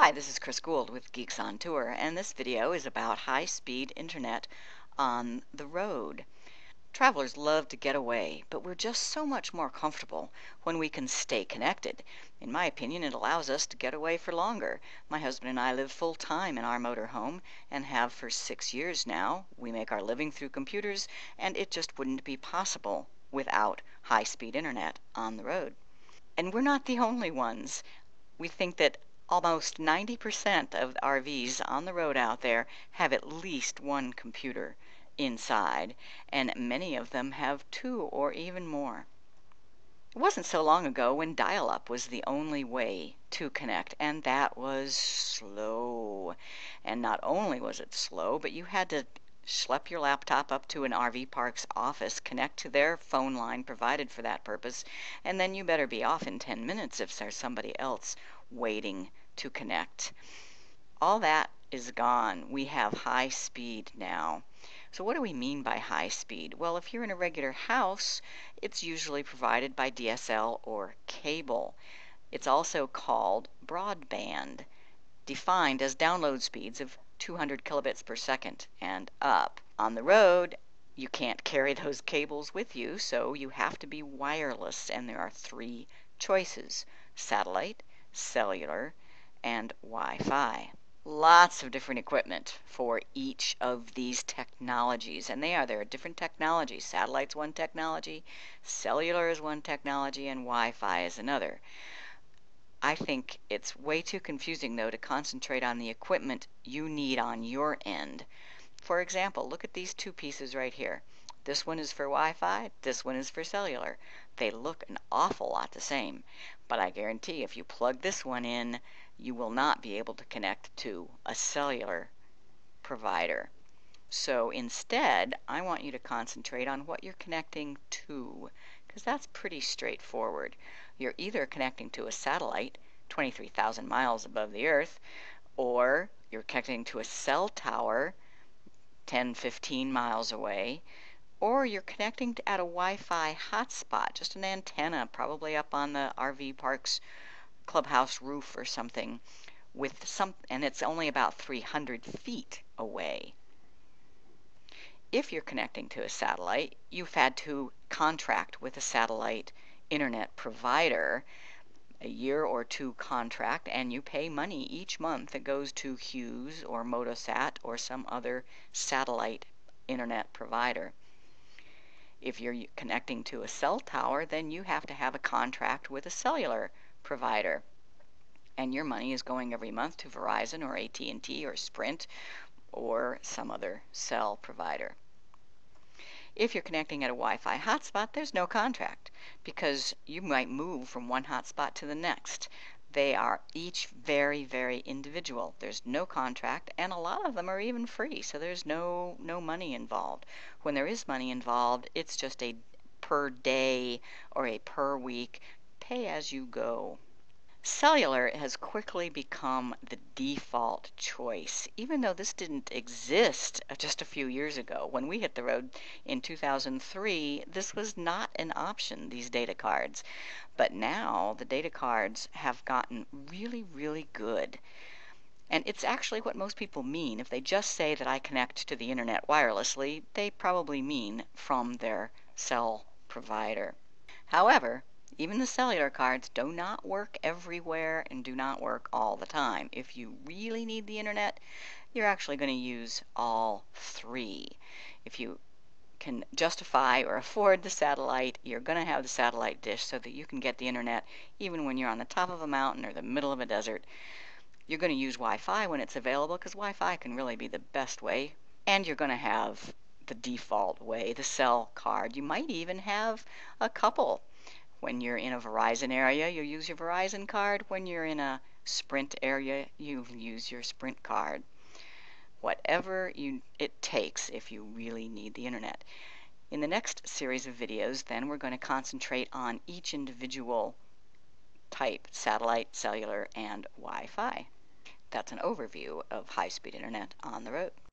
Hi, this is Chris Gould with Geeks on Tour, and this video is about high-speed internet on the road. Travelers love to get away, but we're just so much more comfortable when we can stay connected. In my opinion, it allows us to get away for longer. My husband and I live full-time in our motorhome and have for 6 years now. We make our living through computers, and it just wouldn't be possible without high-speed internet on the road. And we're not the only ones. We think that almost 90% of the RVs on the road out there have at least one computer inside, and many of them have two or even more. It wasn't so long ago when dial-up was the only way to connect, and that was slow. And not only was it slow, but you had to schlep your laptop up to an RV park's office, connect to their phone line provided for that purpose, and then you better be off in 10 minutes if there's somebody else waiting to connect. All that is gone. We have high speed now. So what do we mean by high speed? Well, if you're in a regular house, it's usually provided by DSL or cable. It's also called broadband, defined as download speeds of 200 kilobits per second and up. On the road, you can't carry those cables with you, so you have to be wireless, and there are 3 choices: satellite, cellular, and Wi-Fi. Lots of different equipment for each of these technologies, and there are different technologies. Satellite's one technology, cellular is one technology, and Wi-Fi is another. I think it's way too confusing, though, to concentrate on the equipment you need on your end. For example, look at these 2 pieces right here. This one is for Wi-Fi, this one is for cellular. They look an awful lot the same, but I guarantee if you plug this one in, you will not be able to connect to a cellular provider. So instead, I want you to concentrate on what you're connecting to, because that's pretty straightforward. You're either connecting to a satellite 23,000 miles above the Earth, or you're connecting to a cell tower 10-15 miles away, or you're connecting at a Wi-Fi hotspot, just an antenna, probably up on the RV park's clubhouse roof or something, and it's only about 300 feet away. If you're connecting to a satellite, you've had to contract with a satellite internet provider, a year or 2 contract, and you pay money each month that goes to Hughes or Motosat or some other satellite internet provider. If you're connecting to a cell tower, then you have to have a contract with a cellular provider, and your money is going every month to Verizon or AT&T or Sprint or some other cell provider. If you're connecting at a Wi-Fi hotspot, there's no contract, because you might move from one hotspot to the next. They are each very, very individual. There's no contract, and a lot of them are even free, so there's no money involved. When there is money involved, it's just a per day or a per week pay-as-you-go. Cellular has quickly become the default choice, even though this didn't exist just a few years ago. When we hit the road in 2003, this was not an option, these data cards. But now the data cards have gotten really, really good. And it's actually what most people mean. If they just say that I connect to the internet wirelessly, they probably mean from their cell provider. However, even the cellular cards do not work everywhere and do not work all the time. If you really need the internet, you're actually going to use all 3. If you can justify or afford the satellite, you're going to have the satellite dish so that you can get the internet even when you're on the top of a mountain or the middle of a desert. You're going to use Wi-Fi when it's available, because Wi-Fi can really be the best way. And you're going to have the default way, the cell card. You might even have a couple. When you're in a Verizon area, you use your Verizon card. When you're in a Sprint area, you use your Sprint card. Whatever it takes if you really need the internet. In the next series of videos, then, we're going to concentrate on each individual type: satellite, cellular, and Wi-Fi. That's an overview of high-speed internet on the road.